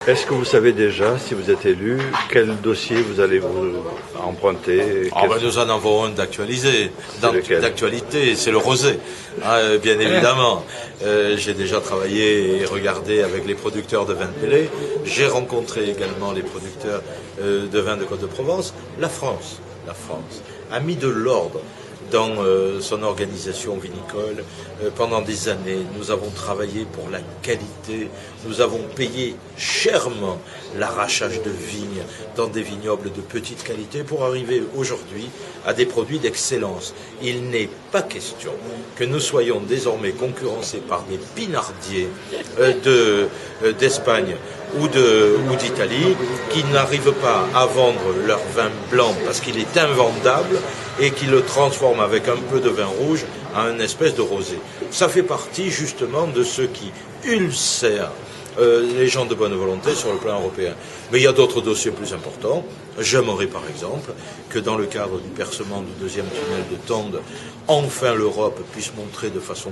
Est-ce que vous savez déjà, si vous êtes élu, quel dossier vous allez vous emprunter? Nous en avons un d'actualité, c'est le rosé, bien évidemment. J'ai déjà travaillé et regardé avec les producteurs de vin de Pelé. J'ai rencontré également les producteurs de vin de Côte-de-Provence. La France a mis de l'ordre dans son organisation vinicole. Pendant des années, nous avons travaillé pour la qualité, nous avons payé chèrement l'arrachage de vignes dans des vignobles de petite qualité pour arriver aujourd'hui à des produits d'excellence. Il n'est pas question que nous soyons désormais concurrencés par des pinardiers d'Espagne ou d'Italie qui n'arrivent pas à vendre leur vin blanc parce qu'il est invendable et qui le transforment avec un peu de vin rouge en une espèce de rosé. Ça fait partie justement de ceux qui ulcèrent les gens de bonne volonté sur le plan européen. Mais il y a d'autres dossiers plus importants. J'aimerais par exemple que dans le cadre du percement du deuxième tunnel de Tende, enfin l'Europe puisse montrer de façon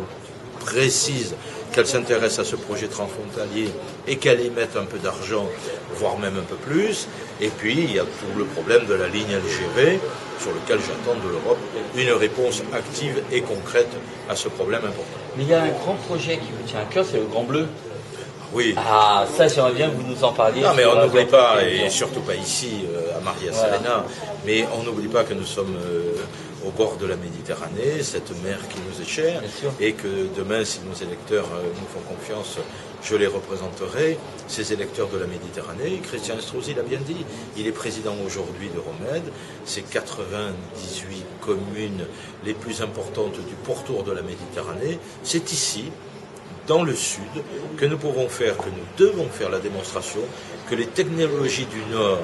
précise qu'elle s'intéresse à ce projet transfrontalier et qu'elle y mette un peu d'argent, voire même un peu plus. Et puis, il y a tout le problème de la ligne LGV, sur lequel j'attends de l'Europe une réponse active et concrète à ce problème important. Mais il y a un grand projet qui vous tient à cœur, c'est le Grand Bleu. Oui. Ah, ça, j'aimerais bien que vous nous en parliez. Non, mais on n'oublie pas, et surtout pas ici, à Maria Serena, mais on n'oublie pas que nous sommes au bord de la Méditerranée, cette mer qui nous est chère, et que demain, si nos électeurs nous font confiance, je les représenterai, ces électeurs de la Méditerranée. Christian Estrosi l'a bien dit, il est président aujourd'hui de Romède, c'est 98 communes les plus importantes du pourtour de la Méditerranée, c'est ici, dans le sud, que nous pouvons faire, que nous devons faire la démonstration que les technologies du Nord,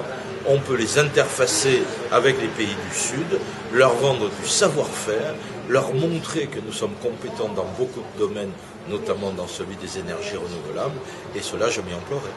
on peut les interfacer avec les pays du Sud, leur vendre du savoir-faire, leur montrer que nous sommes compétents dans beaucoup de domaines, notamment dans celui des énergies renouvelables, et cela je m'y emploierai.